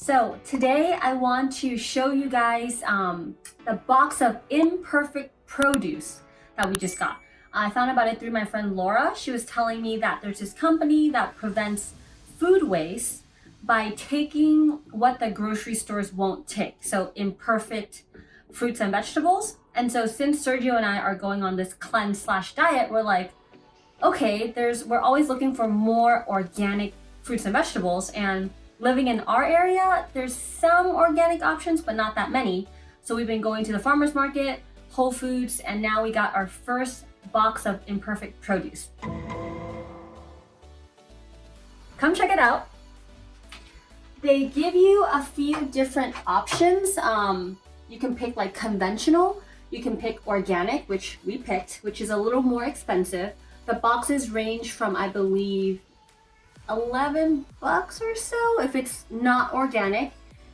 So today I want to show you guys the box of Imperfect Produce that we just got. I found about it through my friend Laura. She was telling me that there's this company that prevents food waste by taking what the grocery stores won't take. So imperfect fruits and vegetables. And so since Sergio and I are going on this cleanse/diet, we're like, okay, we're always looking for more organic fruits and vegetables, and living in our area, there's some organic options, but not that many. So we've been going to the farmer's market, Whole Foods, and now we got our first box of Imperfect Produce. Come check it out. They give you a few different options. You can pick like conventional, you can pick organic, which we picked, which is a little more expensive. The boxes range from, I believe, $11 or so if it's not organic,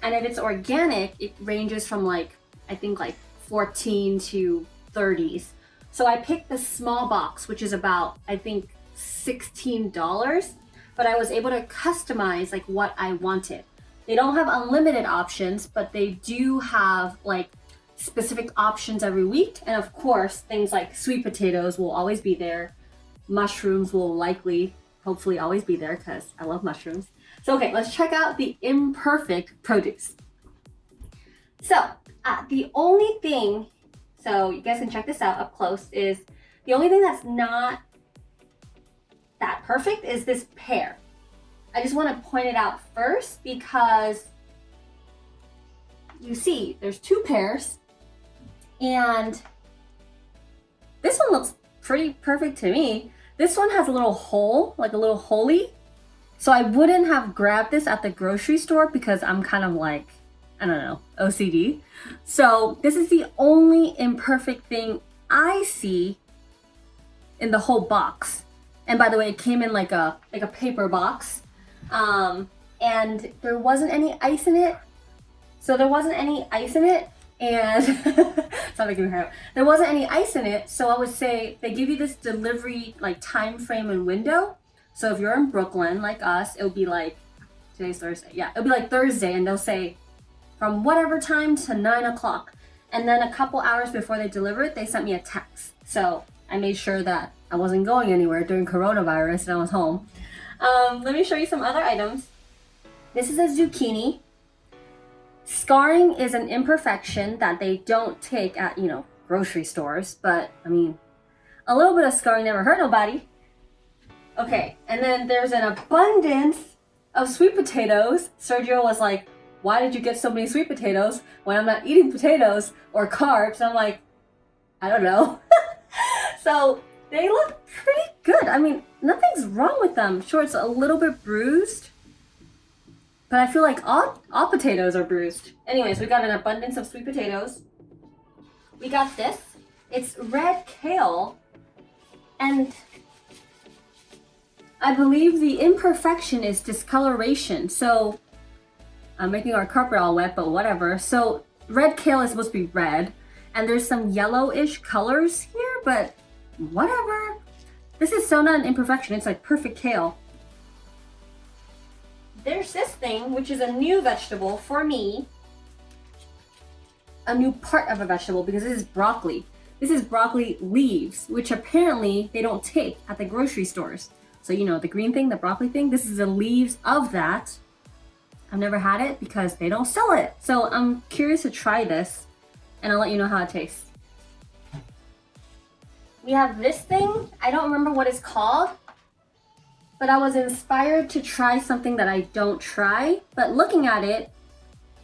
and if it's organic it ranges from like I think like 14 to 30s. So I picked the small box, which is about I think $16, but I was able to customize like what I wanted. They don't have unlimited options, but they do have like specific options every week, and of course things like sweet potatoes will always be there. Mushrooms will hopefully always be there because I love mushrooms. So okay, let's check out the Imperfect Produce. So the only thing, so you guys can check this out up close, is the only thing that's not that perfect is this pear. I just want to point it out first because you see there's two pears, and this one looks pretty perfect to me. This one has a little hole, like a little holy. So I wouldn't have grabbed this at the grocery store because I'm kind of like, I don't know, OCD. So this is the only imperfect thing I see in the whole box. And by the way, it came in like a paper box. And there wasn't any ice in it. So there wasn't any ice in it. And it's not making me hurt. There wasn't any ice in it, so I would say they give you this delivery like time frame and window. So if you're in Brooklyn like us, it would be like today's Thursday. Yeah, it'll be like Thursday, and they'll say from whatever time to 9 o'clock. And then a couple hours before they deliver it, they sent me a text. So I made sure that I wasn't going anywhere during coronavirus and I was home. Let me show you some other items. This is a zucchini. Scarring is an imperfection that they don't take at, grocery stores, but I mean, a little bit of scarring never hurt nobody. Okay, and then there's an abundance of sweet potatoes. Sergio was like, why did you get so many sweet potatoes when I'm not eating potatoes or carbs? And I'm like, I don't know. So they look pretty good. I mean, nothing's wrong with them. Sure, it's a little bit bruised, but I feel like all potatoes are bruised. Anyways, we got an abundance of sweet potatoes. We got this. It's red kale. And I believe the imperfection is discoloration. So I'm making our carpet all wet, but whatever. So red kale is supposed to be red. And there's some yellowish colors here, but whatever. This is so not an imperfection. It's like perfect kale. There's this thing, which is a new vegetable for me. A new part of a vegetable, because this is broccoli. This is broccoli leaves, which apparently they don't take at the grocery stores. So the green thing, the broccoli thing, this is the leaves of that. I've never had it because they don't sell it. So I'm curious to try this, and I'll let you know how it tastes. We have this thing. I don't remember what it's called, but I was inspired to try something that I don't try. But looking at it,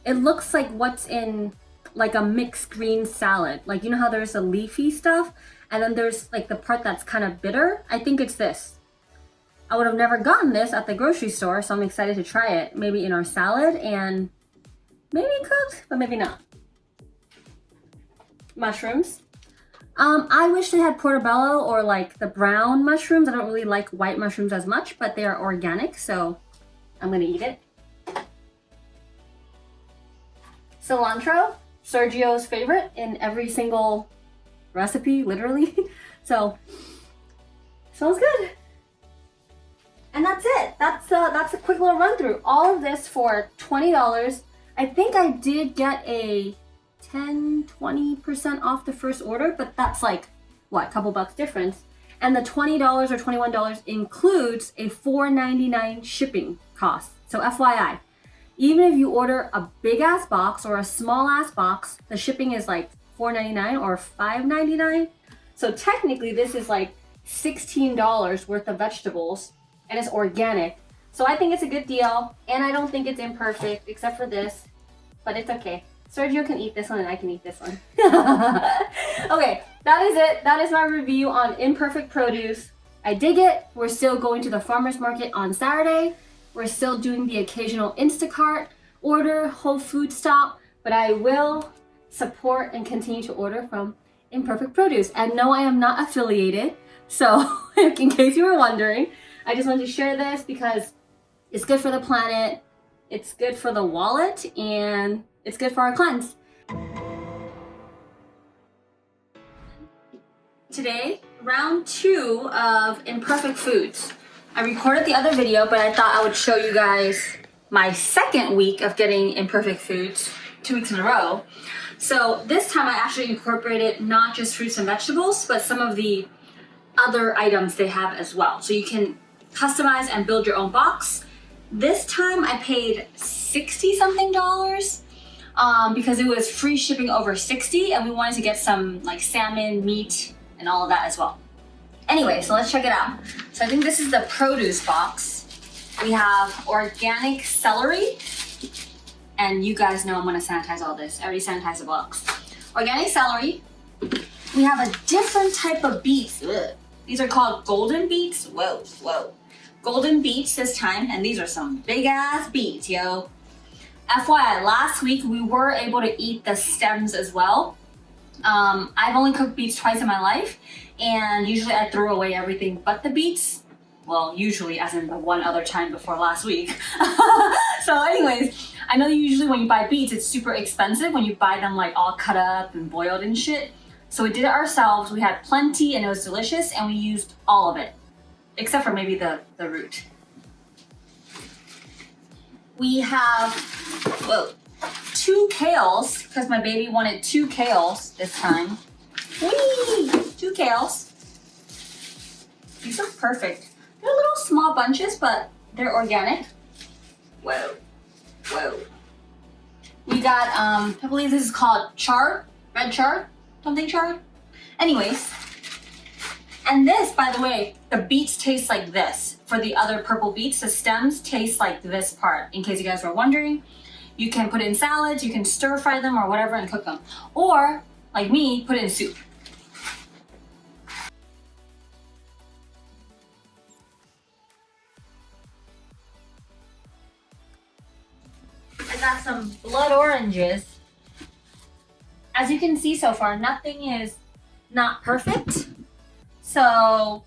it looks like what's in like a mixed green salad. Like, you know how there's the leafy stuff, and then there's like the part that's kind of bitter? I think it's this. I would have never gotten this at the grocery store, so I'm excited to try it. Maybe in our salad, and maybe cooked, but maybe not. Mushrooms. I wish they had portobello or like the brown mushrooms. I don't really like white mushrooms as much, but they are organic, so I'm gonna eat it. Cilantro, Sergio's favorite in every single recipe, literally. So, smells good. And that's it. That's a quick little run through. All of this for $20. I think I did get a 10-20% off the first order, but that's like what, a couple bucks difference. And the $20 or $21 includes a $4.99 shipping cost. So FYI, even if you order a big ass box or a small ass box, the shipping is like $4.99 or $5.99. So technically this is like $16 worth of vegetables, and it's organic. So I think it's a good deal, and I don't think it's imperfect except for this, but it's okay. Sergio can eat this one and I can eat this one. Okay, that is it. That is my review on Imperfect Produce. I dig it. We're still going to the farmer's market on Saturday. We're still doing the occasional Instacart order, Whole Food stop, but I will support and continue to order from Imperfect Produce. And no, I am not affiliated. So in case you were wondering, I just wanted to share this because it's good for the planet, it's good for the wallet, and it's good for our cleanse. Today, round 2 of Imperfect Foods. I recorded the other video, but I thought I would show you guys my second week of getting Imperfect Foods, 2 weeks in a row. So this time I actually incorporated not just fruits and vegetables, but some of the other items they have as well. So you can customize and build your own box. This time I paid $60 something because it was free shipping over $60, and we wanted to get some like salmon, meat, and all of that as well. Anyway, so let's check it out. So I think this is the produce box. We have organic celery, and you guys know I'm gonna sanitize all this. I already sanitized the box. Organic celery. We have a different type of beets. Ugh. These are called golden beets. Whoa, whoa. Golden beets this time, and these are some big ass beets, yo. FYI, last week we were able to eat the stems as well. I've only cooked beets twice in my life, and usually I throw away everything but the beets. Well, usually, as in the one other time before last week. So anyways, I know usually when you buy beets, it's super expensive when you buy them like all cut up and boiled and shit. So we did it ourselves. We had plenty and it was delicious, and we used all of it, except for maybe the root. We have, 2 kales, because my baby wanted 2 kales this time. Whee! 2 kales. These are perfect. They're little small bunches, but they're organic. Whoa, whoa. We got, I believe this is called chard, red chard, something chard. Anyways, and this, by the way, the beets taste like this. For the other purple beets, the stems taste like this part, in case you guys were wondering. You can put it in salads, you can stir fry them or whatever and cook them. Or, like me, put it in soup. I got some blood oranges. As you can see so far, nothing is not perfect. So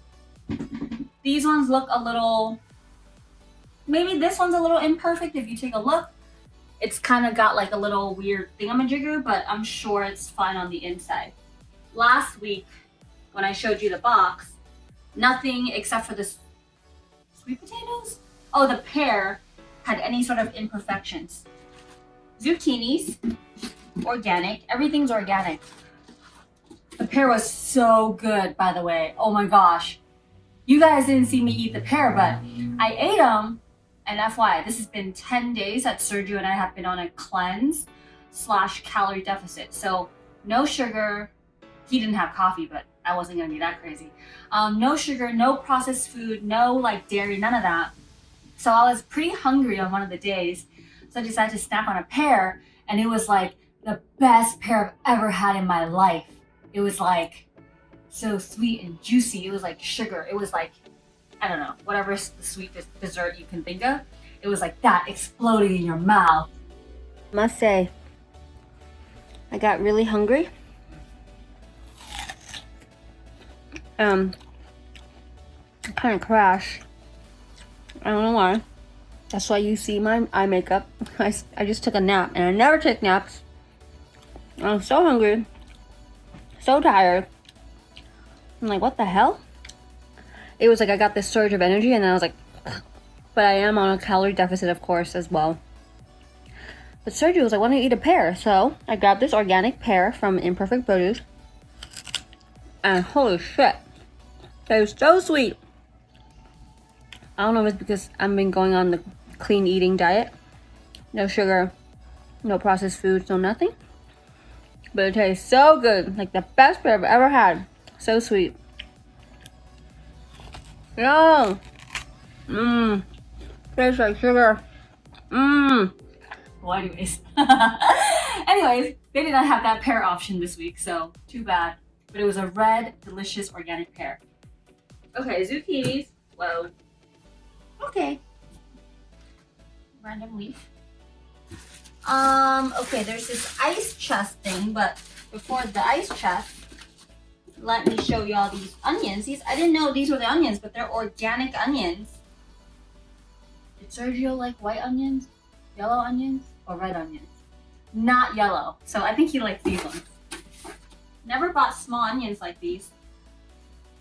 these ones look a little, maybe this one's a little imperfect if you take a look. It's kind of got like a little weird thingamajigger, but I'm sure it's fine on the inside. Last week, when I showed you the box, nothing except for the sweet potatoes? Oh, the pear had any sort of imperfections. Zucchinis, organic, everything's organic. The pear was so good, by the way. Oh my gosh. You guys didn't see me eat the pear, but I ate them. And FYI, this has been 10 days that Sergio and I have been on a cleanse / calorie deficit. So no sugar. He didn't have coffee, but I wasn't gonna be that crazy. No sugar, no processed food, no like dairy, none of that. So I was pretty hungry on one of the days. So I decided to snack on a pear, and it was like the best pear I've ever had in my life. It was like so sweet and juicy. It was like sugar. It was like, I don't know, whatever sweet dessert you can think of. It was like that exploding in your mouth. I must say, I got really hungry. I kind of crashed. I don't know why. That's why you see my eye makeup. I just took a nap, and I never take naps. I was so hungry, so tired. I'm like, what the hell? It was like I got this surge of energy, and then I was like, but I am on a calorie deficit, of course, as well. But Sergio was like, why don't you eat a pear? So I grabbed this organic pear from Imperfect Produce. And holy shit, it was so sweet. I don't know if it's because I've been going on the clean eating diet. No sugar, no processed foods, no nothing. But it tastes so good. Like the best pear I've ever had. So sweet. No. Tastes like sugar. Well, anyways. Anyways, they did not have that pear option this week, so too bad. But it was a red, delicious organic pear. Okay, zucchinis. Whoa. Okay. Random leaf. Okay, there's this ice chest thing, but before the ice chest, let me show y'all these onions. I didn't know these were the onions, but they're organic onions. Did Sergio like white onions, yellow onions, or red onions? Not yellow, so I think he likes these ones. Never bought small onions like these.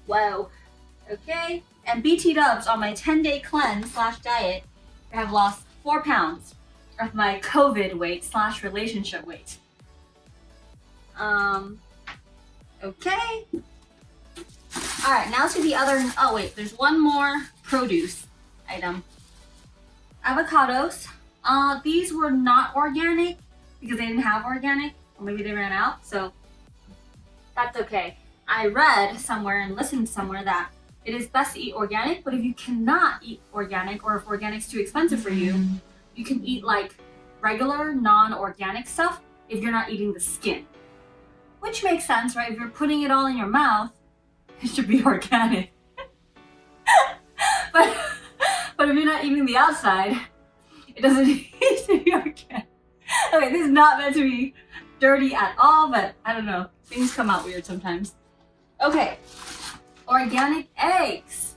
Whoa. Okay, and BT dubs on my 10-day cleanse / diet, I have lost 4 pounds of my COVID weight / relationship weight. Okay. All right, now to the other, oh wait, there's one more produce item. Avocados. These were not organic because they didn't have organic, or maybe they ran out, so that's okay. I read somewhere and listened somewhere that it is best to eat organic, but if you cannot eat organic, or if organic's too expensive for you, you can eat like regular non-organic stuff if you're not eating the skin. Which makes sense, right? If you're putting it all in your mouth, it should be organic. but if you're not eating the outside, it doesn't need to be organic. Okay, this is not meant to be dirty at all, but I don't know. Things come out weird sometimes. Okay, organic eggs.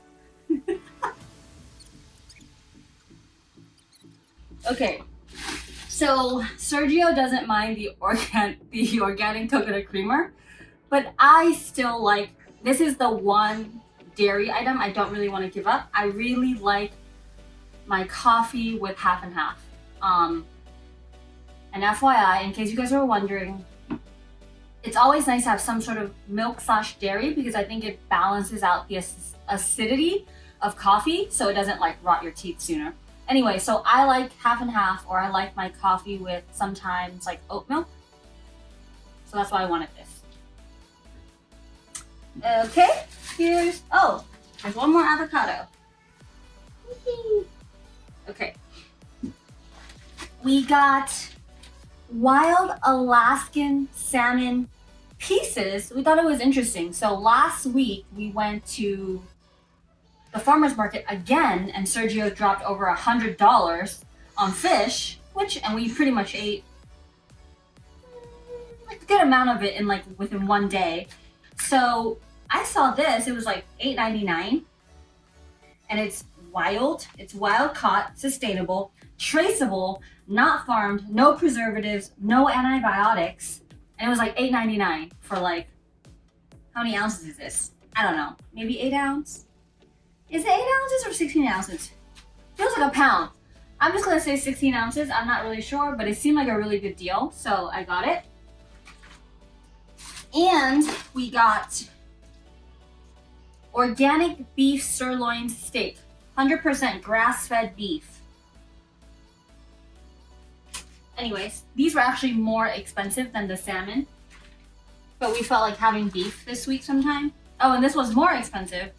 Okay, so Sergio doesn't mind the organic coconut creamer, but I still like, this is the one dairy item I don't really want to give up. I really like my coffee with half and half. And FYI, in case you guys are wondering, it's always nice to have some sort of milk / dairy because I think it balances out the acidity of coffee so it doesn't like rot your teeth sooner. Anyway, so I like half and half, or I like my coffee with sometimes like oat milk. So that's why I wanted this. Okay, there's one more avocado. Okay. We got wild Alaskan salmon pieces. We thought it was interesting. So last week we went to the farmer's market again, and Sergio dropped over $100 on fish, and we pretty much ate like a good amount of it in like within one day. So I saw this, it was like $8.99, and it's wild caught, sustainable, traceable, not farmed, no preservatives, no antibiotics, and it was like $8.99 for like, how many ounces is this? I don't know, maybe 8 ounces? Is it 8 ounces or 16 ounces? Feels like a pound. I'm just gonna say 16 ounces, I'm not really sure, but it seemed like a really good deal, so I got it. And we got organic beef sirloin steak, 100% grass-fed beef. Anyways, these were actually more expensive than the salmon, but we felt like having beef this week sometime. Oh, and this was more expensive.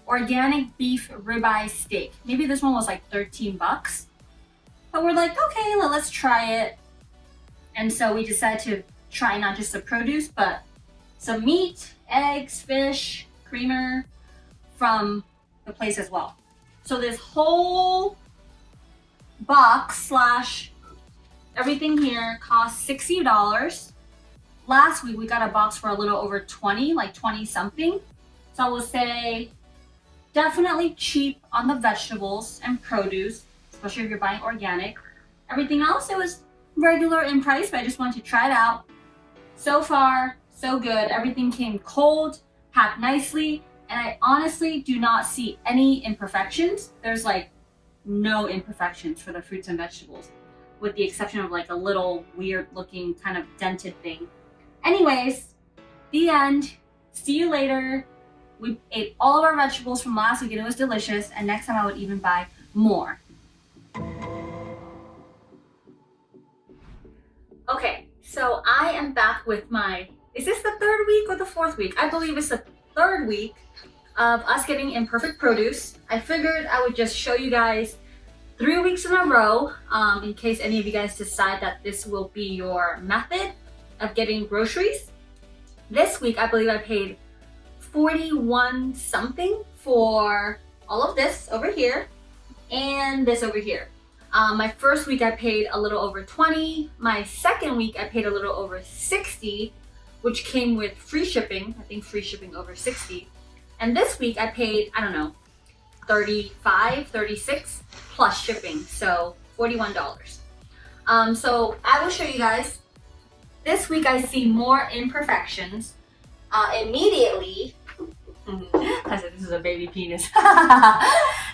Organic beef ribeye steak. Maybe this one was like 13 bucks. But we're like, okay, let's try it. And so we decided to try not just the produce, but some meat, eggs, fish, creamer from the place as well. So this whole box / everything here cost $60. Last week we got a box for a little over 20, like 20 something. So I will say definitely cheap on the vegetables and produce, especially if you're buying organic. Everything else, it was regular in price, but I just wanted to try it out. So far, so good. Everything came cold, packed nicely, and I honestly do not see any imperfections. There's like no imperfections for the fruits and vegetables, with the exception of like a little weird looking kind of dented thing. Anyways, the end. See you later. We ate all of our vegetables from last week and it was delicious, and next time I would even buy more. Okay, so I am back with my, is this the third week or the fourth week? I believe it's the third week of us getting Imperfect Produce. I figured I would just show you guys 3 weeks in a row, in case any of you guys decide that this will be your method of getting groceries. This week, I believe I paid 41 something for all of this over here and this over here. My first week I paid a little over 20. My second week I paid a little over 60, which came with free shipping. I think free shipping over 60. And this week I paid, I don't know, 35, 36 plus shipping, so $41. So I will show you guys. This week I see more imperfections. Immediately, I said this is a baby penis.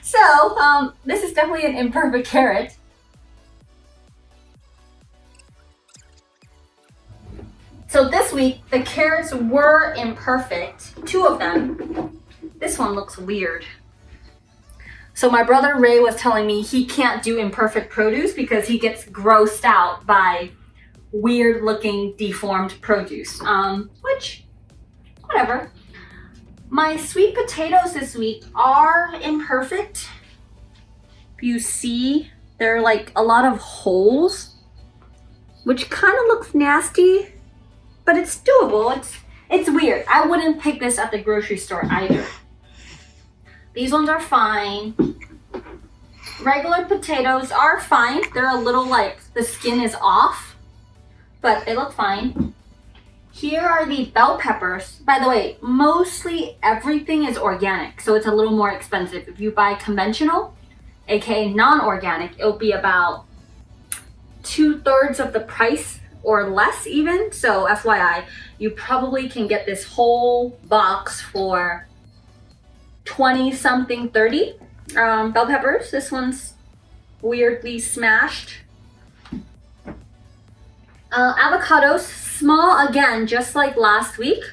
So this is definitely an imperfect carrot. So this week the carrots were imperfect, 2 of them. This one looks weird. So my brother Ray was telling me he can't do imperfect produce because he gets grossed out by weird looking deformed produce, which, whatever. My sweet potatoes this week are imperfect. If you see, there are like a lot of holes, which kind of looks nasty, but it's doable. It's weird. I wouldn't pick this at the grocery store either. These ones are fine. Regular potatoes are fine. They're a little like, the skin is off, but they look fine. Here are the bell peppers. By the way, mostly everything is organic, so it's a little more expensive. If you buy conventional, aka non-organic, it'll be about 2/3 of the price or less even. So FYI, you probably can get this whole box for 20 something, 30. Bell peppers, this one's weirdly smashed. Avocados, small again, just like last week,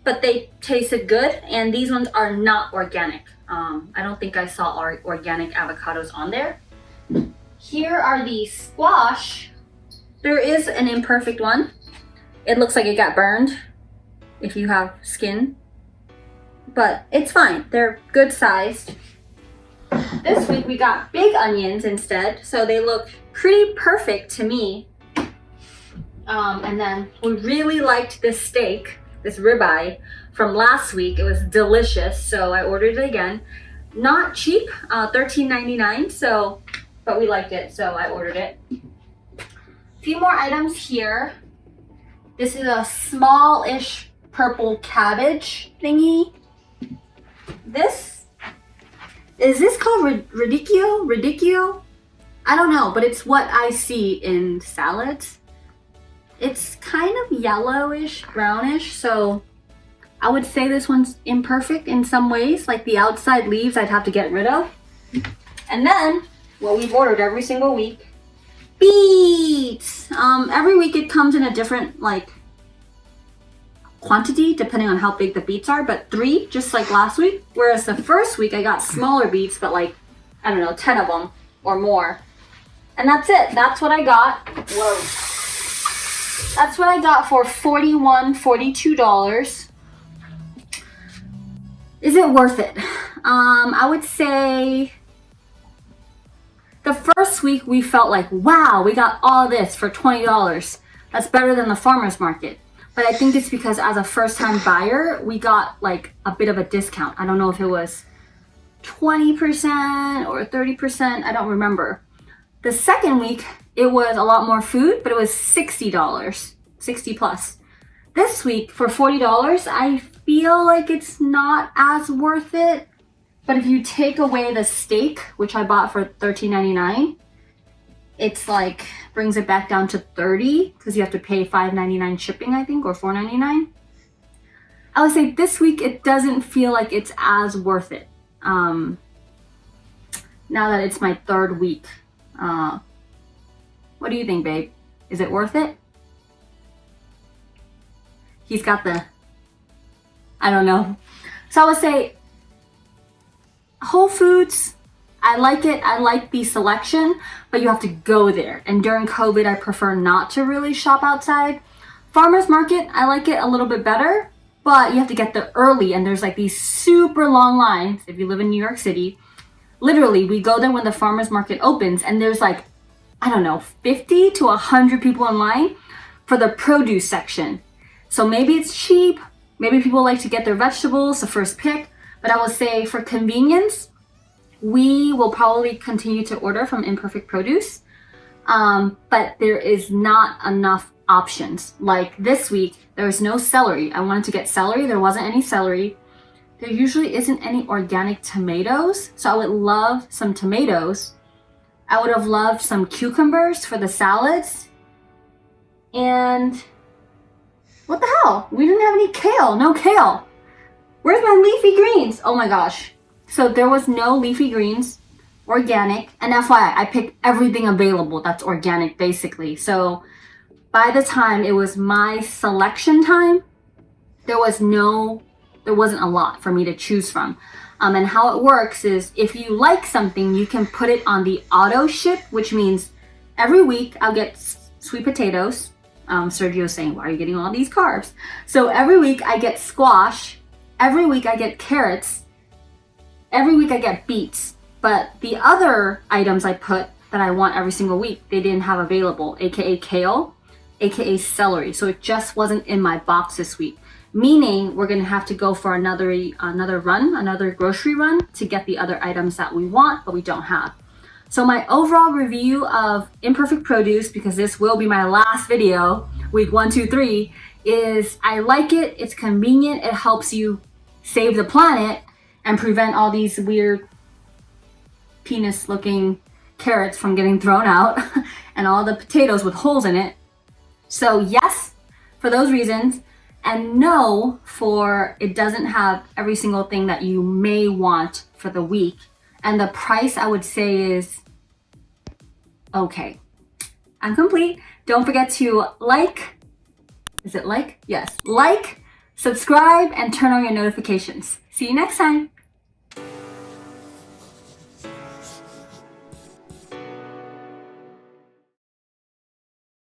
but they tasted good, and these ones are not organic. I don't think I saw our organic avocados on there. Here are the squash. There is an imperfect one. It looks like it got burned if you have skin, but it's fine. They're good sized. This week we got big onions instead, so they look pretty perfect to me. And then we really liked this steak, this ribeye from last week. It was delicious, so I ordered it again. Not cheap, $13.99, so, but we liked it, so I ordered it. A few more items here. This is a small-ish purple cabbage thingy. Is this called radicchio? I don't know, but it's what I see in salads. It's kind of yellowish, brownish, so I would say this one's imperfect in some ways. Like the outside leaves I'd have to get rid of. And then, what we've ordered every single week, beets! Every week it comes in a different like quantity depending on how big the beets are, but 3, just like last week. Whereas the first week I got smaller beets, but like, I don't know, 10 of them or more. And that's it. That's what I got. Whoa. That's what I got for $42. Is it worth it? I would say the first week we felt like, wow, we got all this for $20. That's better than the farmer's market. But I think it's because as a first-time buyer, we got like a bit of a discount. I don't know if it was 20% or 30%. I don't remember. The second week, it was a lot more food, but it was $60, 60 plus. This week, for $40, I feel like it's not as worth it. But if you take away the steak, which I bought for $13.99, it's like, brings it back down to $30, because you have to pay $5.99 shipping, I think, or $4.99. I would say this week, it doesn't feel like it's as worth it. now that it's my 3rd week. What do you think, babe? Is it worth it? He's got the, I don't know. So I would say Whole Foods, I like it. I like the selection, but you have to go there. And during COVID, I prefer not to really shop outside. Farmer's Market, I like it a little bit better, but you have to get there early, and there's like these super long lines if you live in New York City. Literally, we go there when the farmer's market opens, and there's like, I don't know, 50 to 100 people in line for the produce section. So maybe it's cheap, maybe people like to get their vegetables the first pick, but I will say for convenience, we will probably continue to order from Imperfect Produce, but there is not enough options. Like this week, there was no celery. I wanted to get celery, there wasn't any celery. There usually isn't any organic tomatoes, so I would love some tomatoes. I would have loved some cucumbers for the salads. And what the hell? We didn't have any kale, no kale. Where's my leafy greens? Oh my gosh. So there was no leafy greens, organic, and FYI, I picked everything available that's organic basically. So by the time it was my selection time, there wasn't a lot for me to choose from. And how it works is if you like something, you can put it on the auto ship, which means every week I'll get sweet potatoes. Sergio's saying, why are you getting all these carbs? So every week I get squash. Every week I get carrots. Every week I get beets. But the other items I put that I want every single week, they didn't have available, aka kale, aka celery. So it just wasn't in my box this week. Meaning we're gonna have to go for another grocery run to get the other items that we want, but we don't have. So my overall review of Imperfect Produce, because this will be my last video, week 1, 2, 3, is I like it, it's convenient, it helps you save the planet and prevent all these weird penis looking carrots from getting thrown out and all the potatoes with holes in it. So yes, for those reasons, and no for it doesn't have every single thing that you may want for the week. And the price I would say is okay. I'm complete. Don't forget to like, is it like? Yes, like, subscribe, and turn on your notifications. See you next time.